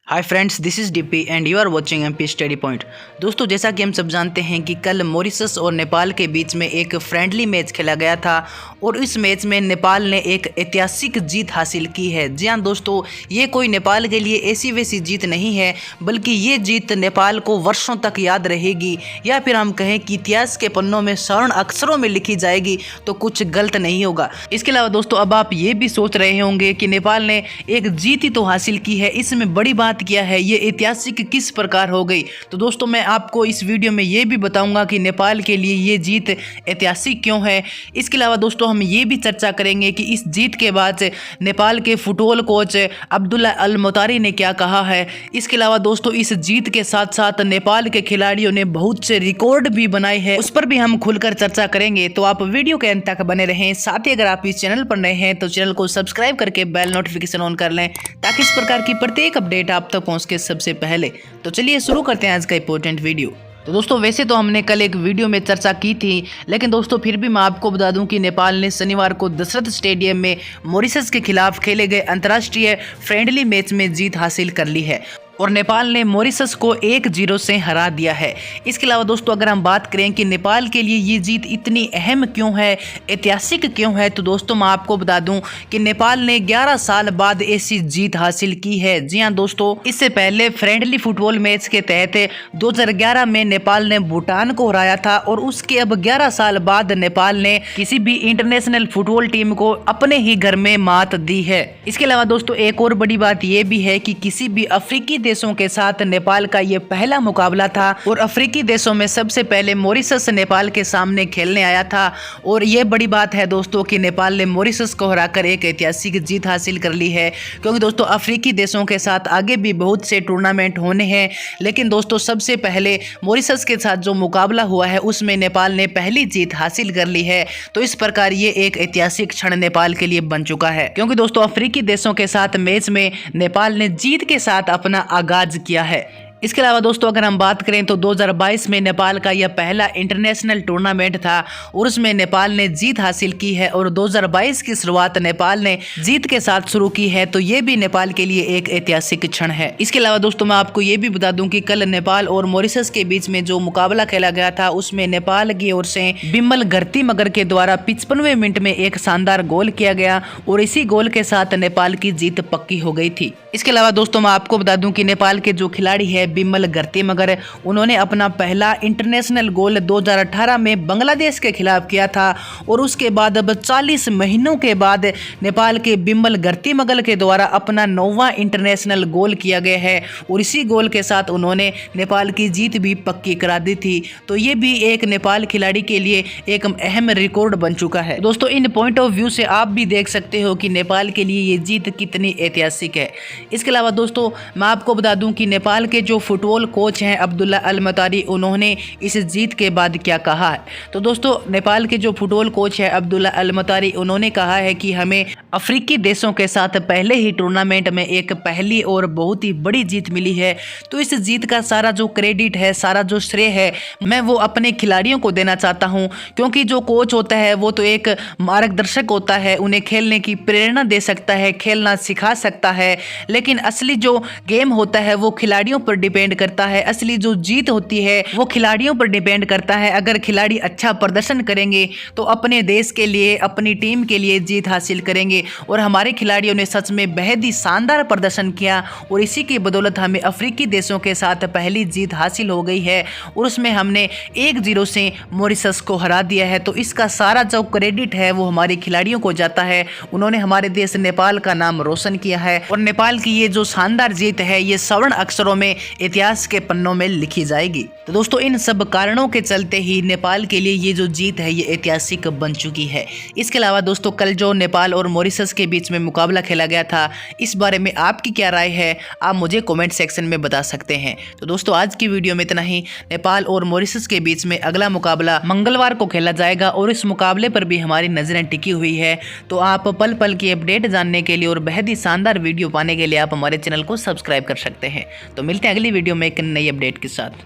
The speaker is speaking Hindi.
Hi friends, this is DP and you are watching MP study point. दोस्तों, जैसा कि हम सब जानते हैं कि कल मॉरिशस और नेपाल के बीच में एक फ्रेंडली मैच खेला गया था और इस मैच में नेपाल ने एक ऐतिहासिक जीत हासिल की है। जी हाँ दोस्तों, ये कोई नेपाल के लिए ऐसी वैसी जीत नहीं है, बल्कि ये जीत नेपाल को वर्षों तक याद रहेगी, या फिर हम कहें कि इतिहास के पन्नों में स्वर्ण अक्षरों में लिखी जाएगी तो कुछ गलत नहीं होगा। इसके अलावा दोस्तों, अब आप ये भी सोच रहे होंगे कि नेपाल ने एक जीत ही तो हासिल की है, इसमें बड़ी बात किया है, ये ऐतिहासिक किस प्रकार हो गई। तो दोस्तों, मैं आपको इस वीडियो में ये भी बताऊंगा कि नेपाल के लिए ये जीत ऐतिहासिक क्यों है। इसके अलावा दोस्तों, हम ये भी चर्चा करेंगे कि इस जीत के बाद नेपाल के फुटबॉल कोच अब्दुल्ला अल मोतारी ने क्या कहा है। इसके अलावा दोस्तों, इस जीत के साथ साथ नेपाल के खिलाड़ियों ने बहुत से रिकॉर्ड भी बनाए हैं, उस पर भी हम खुलकर चर्चा करेंगे। तो आप वीडियो के अंत तक बने रहें। साथ ही अगर आप इस चैनल पर नए हैं तो चैनल को सब्सक्राइब करके बेल नोटिफिकेशन ऑन कर लें, ताकि इस प्रकार की प्रत्येक अपडेट आप तक पहुंच के सबसे पहले। तो चलिए शुरू करते हैं आज का इंपॉर्टेंट वीडियो। तो दोस्तों, वैसे तो हमने कल एक वीडियो में चर्चा की थी, लेकिन दोस्तों फिर भी मैं आपको बता दूं कि नेपाल ने शनिवार को दशरथ स्टेडियम में मॉरिशस के खिलाफ खेले गए अंतर्राष्ट्रीय फ्रेंडली मैच में जीत हासिल कर ली है और नेपाल ने मॉरिशस को 1-0 से हरा दिया है। इसके अलावा दोस्तों, अगर हम बात करें कि नेपाल के लिए ये जीत इतनी अहम क्यों है, ऐतिहासिक क्यों है, तो दोस्तों मैं आपको बता दूं कि नेपाल ने 11 साल बाद ऐसी जीत हासिल की है। जी हां दोस्तों, इससे पहले फ्रेंडली फुटबॉल मैच के तहत 2011 में नेपाल ने भूटान को हराया था और उसके अब 11 साल बाद नेपाल ने किसी भी इंटरनेशनल फुटबॉल टीम को अपने ही घर में मात दी है। इसके अलावा दोस्तों, एक और बड़ी बात यह भी है कि किसी भी अफ्रीकी देशों के साथ नेपाल का ये पहला मुकाबला था और अफ्रीकी देशों में सबसे पहले मॉरिशस नेपाल के सामने खेलने आया था। और ये बड़ी बात है दोस्तों कि नेपाल ने मॉरिशस को हराकर एक ऐतिहासिक जीत हासिल कर ली है, क्योंकि दोस्तों अफ्रीकी देशों के साथ आगे भी बहुत से टूर्नामेंट होने हैं, लेकिन दोस्तों सबसे पहले मॉरिशस के साथ जो मुकाबला हुआ है उसमें नेपाल ने पहली जीत हासिल कर ली है। तो इस प्रकार ये एक ऐतिहासिक क्षण नेपाल के लिए बन चुका है, क्योंकि दोस्तों अफ्रीकी देशों के साथ मैच में नेपाल ने जीत के साथ अपना आगाज किया है। इसके अलावा दोस्तों, अगर हम बात करें तो 2022 में नेपाल का यह पहला इंटरनेशनल टूर्नामेंट था और उसमें नेपाल ने जीत हासिल की है और 2022 की शुरुआत नेपाल ने जीत के साथ शुरू की है। तो ये भी नेपाल के लिए एक ऐतिहासिक क्षण है। इसके अलावा दोस्तों, मैं आपको ये भी बता दूं कि कल नेपाल और मॉरिशस के बीच में जो मुकाबला खेला गया था उसमें नेपाल की ओर से बिमल गर्तीमगर के द्वारा 55वें मिनट में एक शानदार गोल किया गया और इसी गोल के साथ नेपाल की जीत पक्की हो गई थी। इसके अलावा दोस्तों, मैं आपको बता दूं कि नेपाल के जो खिलाड़ी है बिमल गर्तीमगर, उन्होंने अपना पहला इंटरनेशनल गोल 2018 में बांग्लादेश के खिलाफ किया था और उसके बाद अब 40 महीनों के बाद नेपाल के बिमल गर्तीमगर के द्वारा अपना 9वां इंटरनेशनल गोल किया गया है और इसी गोल के साथ उन्होंने नेपाल की जीत भी पक्की करा दी थी। तो ये भी एक नेपाल खिलाड़ी के लिए एक अहम रिकॉर्ड बन चुका है। दोस्तों, इन पॉइंट ऑफ व्यू से आप भी देख सकते हो कि नेपाल के लिए ये जीत कितनी ऐतिहासिक है। इसके अलावा दोस्तों, मैं आपको बता दूं कि नेपाल के जो फुटबॉल कोच हैं अब्दुल्ला अल मोतारी, उन्होंने इस जीत के बाद क्या कहा है। तो दोस्तों, नेपाल के जो फुटबॉल कोच है अब्दुल्ला अल मोतारी, उन्होंने कहा है कि हमें अफ्रीकी देशों के साथ पहले ही टूर्नामेंट में एक पहली और बहुत ही बड़ी जीत मिली है। तो इस जीत का सारा जो क्रेडिट है, सारा जो श्रेय है, मैं वो अपने खिलाड़ियों को देना चाहता हूं, क्योंकि जो कोच होता है वो तो एक मार्गदर्शक होता है, उन्हें खेलने की प्रेरणा दे सकता है, खेलना सिखा सकता है, लेकिन असली जो गेम होता है वो खिलाड़ियों पर डिपेंड करता है। असली जो जीत होती है वो खिलाड़ियों पर डिपेंड करता है। अगर खिलाड़ी अच्छा प्रदर्शन करेंगे तो अपने देश के लिए, अपनी टीम के लिए जीत हासिल करेंगे और हमारे खिलाड़ियों ने सच में बेहद ही शानदार प्रदर्शन किया और इसी की बदौलत हमें अफ्रीकी देशों के साथ पहली जीत हासिल हो गई है और उसमें हमने 1-0 से मॉरिशस को हरा दिया है। तो इसका सारा जो क्रेडिट है वो हमारे खिलाड़ियों को जाता है। उन्होंने हमारे देश नेपाल का नाम रोशन किया है और नेपाल की ये जो शानदार जीत है ये स्वर्ण अक्षरों में इतिहास के पन्नों में लिखी जाएगी। तो दोस्तों, इन सब कारणों के चलते ही नेपाल के लिए ये जो जीत है ये ऐतिहासिक बन चुकी है। इसके अलावा दोस्तों, कल जो नेपाल और मॉरिशस के बीच में मुकाबला खेला गया था, इस बारे में आपकी क्या राय है, आप मुझे कमेंट सेक्शन में बता सकते हैं। तो दोस्तों, आज की वीडियो में इतना ही। नेपाल और मॉरिशस के बीच में अगला मुकाबला मंगलवार को खेला जाएगा और इस मुकाबले पर भी हमारी नजरें टिकी हुई है। तो आप पल पल की अपडेट जानने के लिए और बेहद ही शानदार वीडियो पाने के लिए आप हमारे चैनल को सब्सक्राइब कर सकते हैं। तो मिलते हैं अगली वीडियो में एक नई अपडेट के साथ।